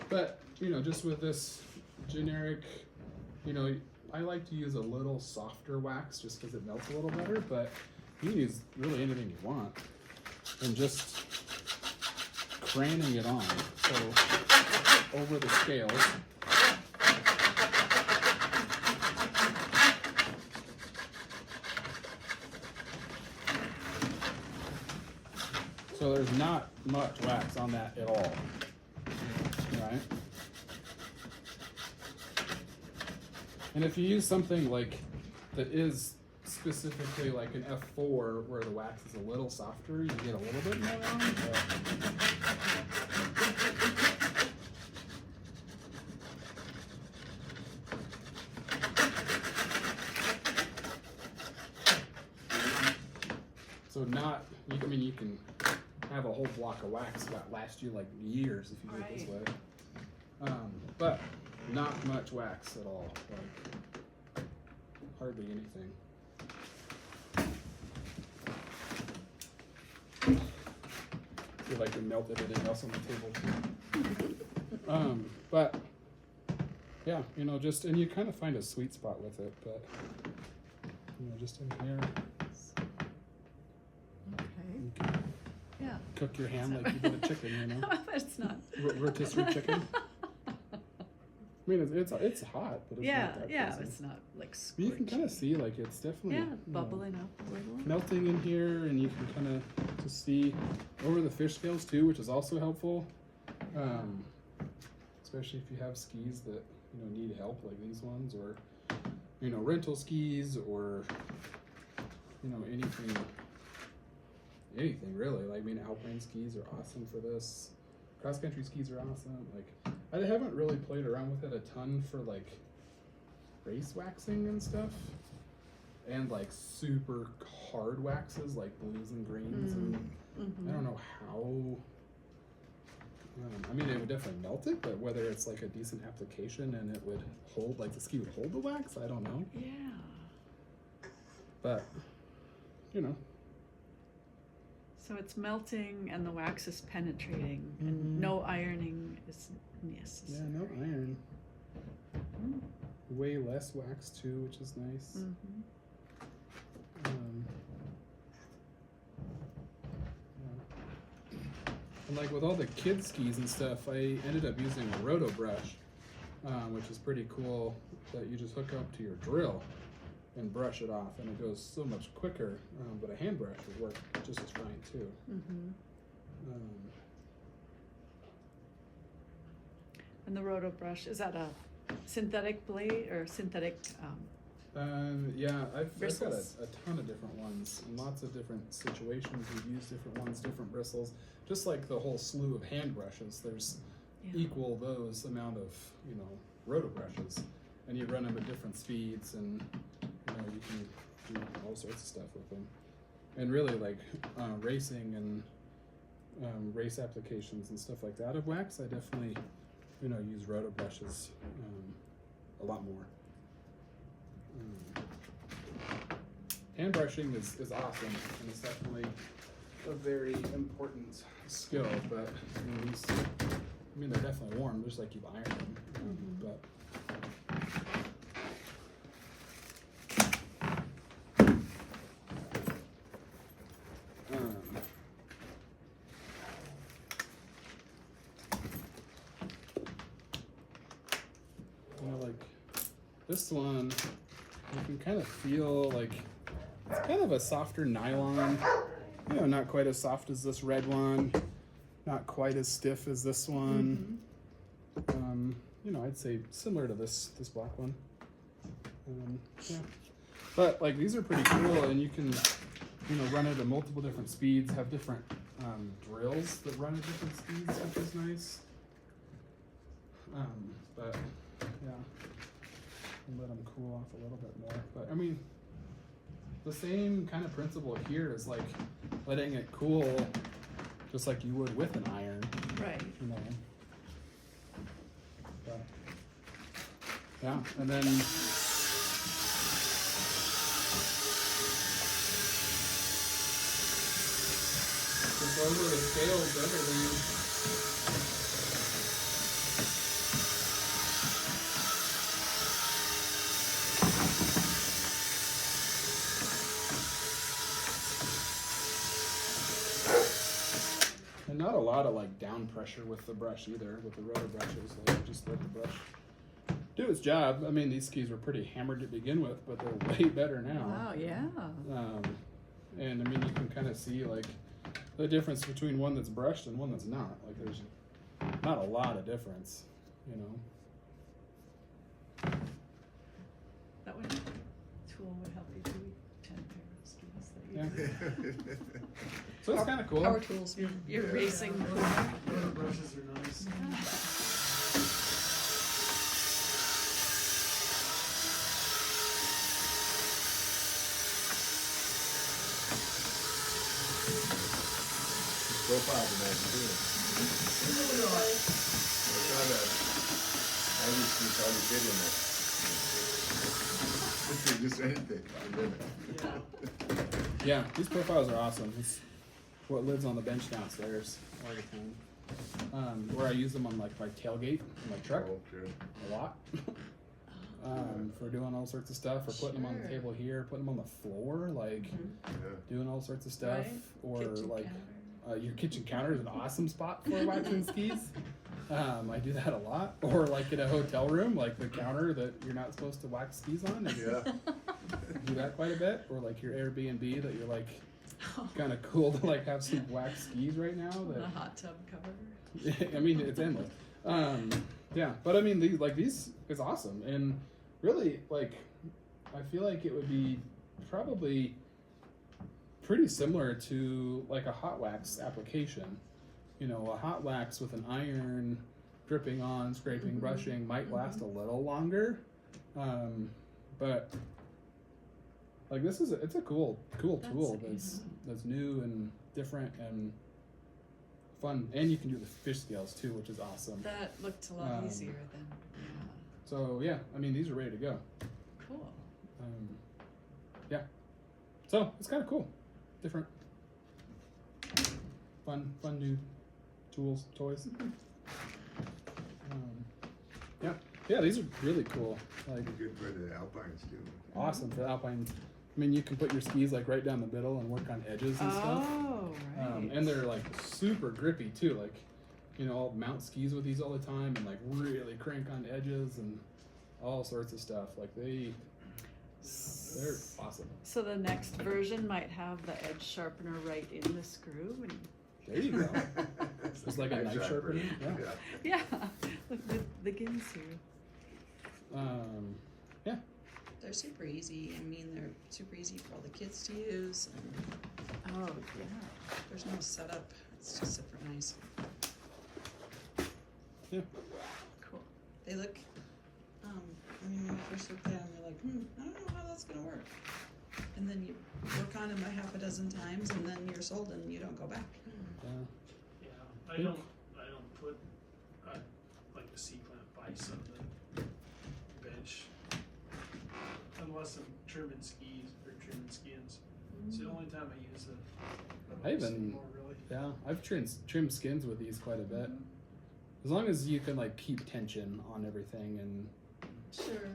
But, just with this generic, I like to use a little softer wax just because it melts a little better, but you can use really anything you want. And just craning it on, so over the scales. So there's not much wax on that at all, right? And if you use something like that is specifically like an F4 where the wax is a little softer, you get a little bit more on it. So not, I mean, you can have a whole block of wax that lasts you like years if you do it this way. But not much wax at all, like hardly anything. Feel like you melted everything else on the table. But yeah, you know, just, and you kind of find a sweet spot with it, but you know, just in here, Okay. you can Yeah. cook your hand like you did a chicken, you know, It's not. rotisserie chicken. I mean, it's hot, but it's Yeah, not that yeah, crazy. it's not like But scorching. you can kind of see, like, it's definitely Yeah, you know, bubbling up a little. melting in here, and you can kind of just see over the fish scales too, which is also helpful. Especially if you have skis that you know need help, like these ones, or you know rental skis, or you know anything really. Like, I mean, alpine skis are awesome for this. Cross country skis are awesome. Like, I haven't really played around with it a ton for like race waxing and stuff, and like super hard waxes like blues and greens, and I don't know how. I mean, it would definitely melt it, but whether it's like a decent application and it would hold, like the ski would hold the wax, I don't know. Yeah. But you know, So it's melting and the wax is penetrating, and no ironing is necessary. yeah, no iron. Way less wax too, which is nice. Yeah. And like with all the kid skis and stuff, I ended up using a Roto brush, which is pretty cool. That you just hook up to your drill and brush it off, and it goes so much quicker. But a hand brush would work just as fine too. And the Roto brush, is that a synthetic blade or synthetic? Yeah, I've got Bristles? a ton of different ones in lots of different situations. We've used different ones, different bristles. Just like the whole slew of hand brushes, there's equal those amount of Roto brushes, and you run them at different speeds, and you can do all sorts of stuff with them. And really, like racing and race applications and stuff like that of wax, I definitely use Roto brushes a lot more. Hand brushing is awesome, and it's definitely a very important skill, but they're definitely warm, just like you've ironed them. But like this one, you can kind of feel like it's kind of a softer nylon, not quite as soft as this red one, not quite as stiff as this one. I'd say similar to this black one. Yeah, but like these are pretty cool, and you can run it at multiple different speeds, have different drills that run at different speeds, which is nice. But yeah, and let them cool off a little bit more. But I mean, the same kind of principle here is like letting it cool just like you would with an iron. Right. But, yeah, and then just over the scales, everything. And not a lot of like down pressure with the brush either, with the Roto brushes. Like just let the brush do its job. I mean, these skis were pretty hammered to begin with, but they're way better now. Wow, yeah. And I mean, you can kind of see like the difference between one that's brushed and one that's not. Like there's not a lot of difference, you know. That would, tool would help you do 10 pair of skis that you Yeah. do. So it's kind of cool. Power tools. You're racing. Roto brushes are nice. Profiles are nice too. I saw that. I used to tell the kid in there. Just anything. Yeah. Yeah, these profiles are awesome. It's what lives on the bench downstairs all the time. Where I use them on like my tailgate in my truck Oh, sure. a lot. For doing all sorts of stuff, or putting them on the Sure. table here, putting them on the floor, like Yeah. doing all sorts of stuff, Right. or Kitchen like counter. your kitchen counter is an awesome spot for waxing skis. I do that a lot, or like in a hotel room, like the counter that you're not supposed to wax skis on. And Yeah. do that quite a bit, or like your Airbnb that you're like kind of cool to like have some wax skis right now. The That hot tub cover. I mean, it's endless. Yeah, but I mean, these is awesome, and really, like, I feel like it would be probably pretty similar to like a hot wax application. You know, a hot wax with an iron, dripping on, scraping, brushing might last a little longer, but like this is it's a cool tool that's new and different and fun, and you can do the fish scales too, which is awesome. That looked a lot easier than, So yeah, I mean these are ready to go. cool. Yeah, so it's kind of cool, different, fun new toys. Yeah, these are really cool. Like Good for the alpines too. awesome for the alpine. I mean, you can put your skis like right down the middle and work on edges and stuff. Oh, right. And they're like super grippy too. Like, you know, I'll mount skis with these all the time and like really crank on edges and all sorts of stuff. Like they're awesome. So the next version might have the edge sharpener right in the screw, and There you go. It's like a knife sharpener. Yeah. yeah, look the Ginsu. Yeah. They're super easy. I mean, they're super easy for all the kids to use. And Oh yeah. there's no setup. It's just super nice. Yeah. Cool. They look, I mean, when we first looked at them, you're like, I don't know how that's gonna work. And then you work on them a half a dozen times, and then you're sold, and you don't go back. Yeah, I don't put like a C-clamp vise on the bench unless I'm trimming skis or trimming skins. It's the only time I use it. I even- anymore, really. Yeah. I've trimmed skins with these quite a bit. As long as you can like keep tension on everything and Sure.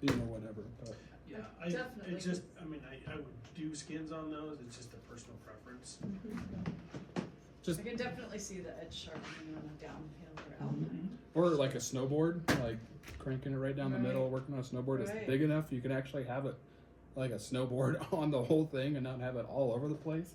you know whatever. But Yeah, Definitely. it just, I mean, I would do skins on those. It's just a personal preference. just I can definitely see the edge sharpening on a downhill or alpine. or like a snowboard, like cranking it right down the Right. middle, working on a snowboard is Right. big enough you can actually have it like a snowboard on the whole thing and not have it all over the place. Is